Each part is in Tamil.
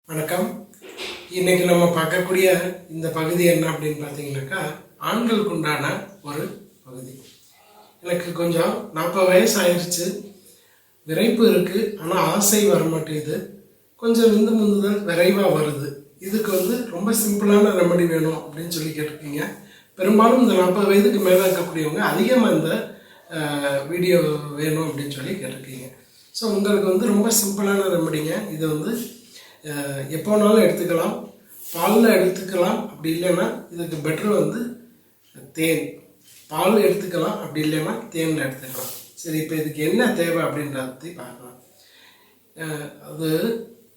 வணக்கம். இன்னைக்கு நம்ம பார்க்கக்கூடிய இந்த பகுதி என்ன அப்படின்னு பார்த்தீங்கன்னாக்கா, ஆண்களுக்கு உண்டான ஒரு பகுதி. எனக்கு கொஞ்சம் 40 வயசு ஆயிடுச்சு, விரைப்பு இருக்குது, ஆனால் ஆசை வரமாட்டேங்குது, கொஞ்சம் விந்து முந்துதல் விரைவாக வருது. இதுக்கு ரொம்ப சிம்பிளான ரெமடி வேணும் அப்படின்னு சொல்லி கேட்டிருக்கீங்க. பெரும்பாலும் இந்த 40 வயதுக்கு மேலே இருக்கக்கூடியவங்க அதிகமாக இந்த வீடியோ வேணும் அப்படின்னு சொல்லி கேட்டிருக்கீங்க. ஸோ உங்களுக்கு ரொம்ப சிம்பிளான ரெமடிங்க. இது எப்போனாலும் எடுத்துக்கலாம், பாலில் எடுத்துக்கலாம், அப்படி இல்லைன்னா இதுக்கு பெட்ரு தேன். பால் எடுத்துக்கலாம், அப்படி இல்லைன்னா தேனில் எடுத்துக்கலாம். சரி, இப்போ இதுக்கு என்ன தேவை அப்படின்றத பற்றி பார்க்கலாம். அது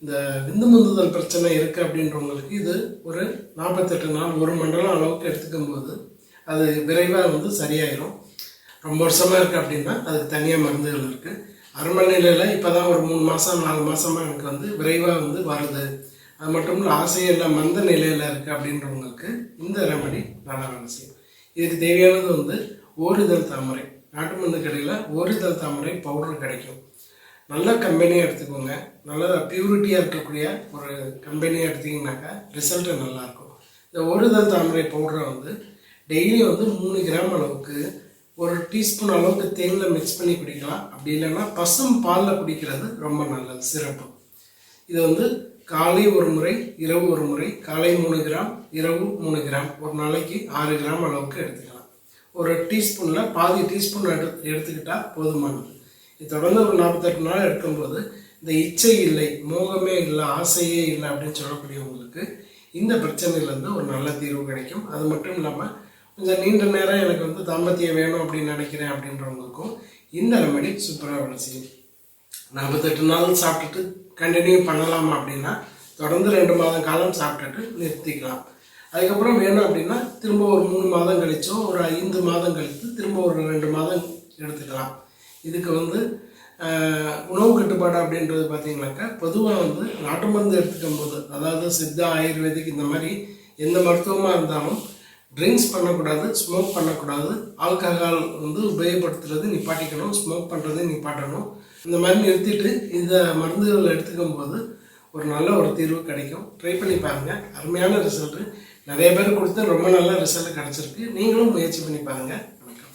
இந்த விந்து முந்துதல் பிரச்சனை இருக்குது அப்படின்றவங்களுக்கு இது ஒரு 48 நாள், 1 மண்டலம் அளவுக்கு எடுத்துக்கும் போது அது விரைவாக சரியாயிடும். ரொம்ப வருஷமாக இருக்குது அப்படின்னா அதுக்கு தனியாக மருந்துகள் இருக்குது. அரை நிலையில் இப்போ தான் ஒரு 3 மாதம் 4 மாதமாக எனக்கு விரைவாக வருது, அது மட்டும் இல்லை ஆசையெல்லாம் மந்த நிலையில் இருக்குது அப்படின்றவங்களுக்கு இந்த ரெமடி நல்லா வேலை செய்யும். இதுக்கு தேவையானது ஓரிதழ் தாமரை. நாட்டு மருந்து கடையில் ஓரிதழ் தாமரை பவுடர் கிடைக்கும். நல்ல கம்பெனியாக எடுத்துக்கோங்க, நல்ல பியூரிட்டியாக இருக்கக்கூடிய ஒரு கம்பெனியாக எடுத்திங்கனாக்கா ரிசல்ட்டு நல்லாயிருக்கும். இந்த ஓரிதழ் தாமரை பவுடரை டெய்லி 3 கிராம் அளவுக்கு 1 டீஸ்பூன் அளவுக்கு தேனில் மிக்ஸ் பண்ணி குடிக்கலாம். அப்படி இல்லைன்னா பசும் பாலில் குடிக்கிறது ரொம்ப நல்லது, சிறப்பு. இது காலை ஒரு முறை, இரவு ஒரு முறை. காலை 3 கிராம், இரவு 3 கிராம், ஒரு நாளைக்கு 6 கிராம் அளவுக்கு எடுத்துக்கலாம். ஒரு டீஸ்பூனில் பாதி டீஸ்பூன் எடுத்துக்கிட்டால் போதுமானது. இது தொடர்ந்து ஒரு 48 நாள் எடுக்கும்போது இந்த இச்சை இல்லை, மோகமே இல்லை, ஆசையே இல்லை அப்படின்னு சொல்லக்கூடியவங்களுக்கு இந்த பிரச்சனையிலேருந்து ஒரு நல்ல தீர்வு கிடைக்கும். அது மட்டும் இல்லாமல் கொஞ்சம் நீண்ட நேரம் எனக்கு தாம்பத்தியம் வேணும் அப்படின்னு நினைக்கிறேன் அப்படின்றவங்களுக்கும் இந்த ரெமடி சூப்பராக வேலை செய்யும். 48 நாள் சாப்பிட்டுட்டு கண்டினியூ பண்ணலாமா அப்படின்னா தொடர்ந்து 2 மாதம் காலம் சாப்பிட்டுட்டு நிறுத்திக்கலாம். அதுக்கப்புறம் வேணும் அப்படின்னா திரும்ப ஒரு 3 மாதம் கழிச்சோ ஒரு 5 மாதம் கழித்து திரும்ப ஒரு 2 மாதம் எடுத்துக்கலாம். இதுக்கு உணவு கட்டுப்பாடு அப்படின்றது பார்த்தீங்கன்னாக்கா, பொதுவாக நாட்டு மருந்து எடுத்துக்கும் போது, அதாவது சித்தா, ஆயுர்வேதிக், இந்த மாதிரி எந்த மருத்துவமாக இருந்தாலும் ட்ரிங்க்ஸ் பண்ணக்கூடாது, ஸ்மோக் பண்ணக்கூடாது, ஆல்கஹால் உபயோகப்படுத்துறது நிப்பாட்டிக்கணும், ஸ்மோக் பண்ணுறதை நிப்பாட்டணும். இந்த மாதிரி நிறுத்திட்டு இந்த மருந்துகள் எடுத்துக்கும் போது ஒரு நல்ல ஒரு தீர்வு கிடைக்கும். ட்ரை பண்ணி பாருங்கள், அருமையான ரிசல்ட்டு. நிறைய பேர் கொடுத்து ரொம்ப நல்ல ரிசல்ட் கிடச்சிருக்கு. நீங்களும் முயற்சி பண்ணி பாருங்கள்.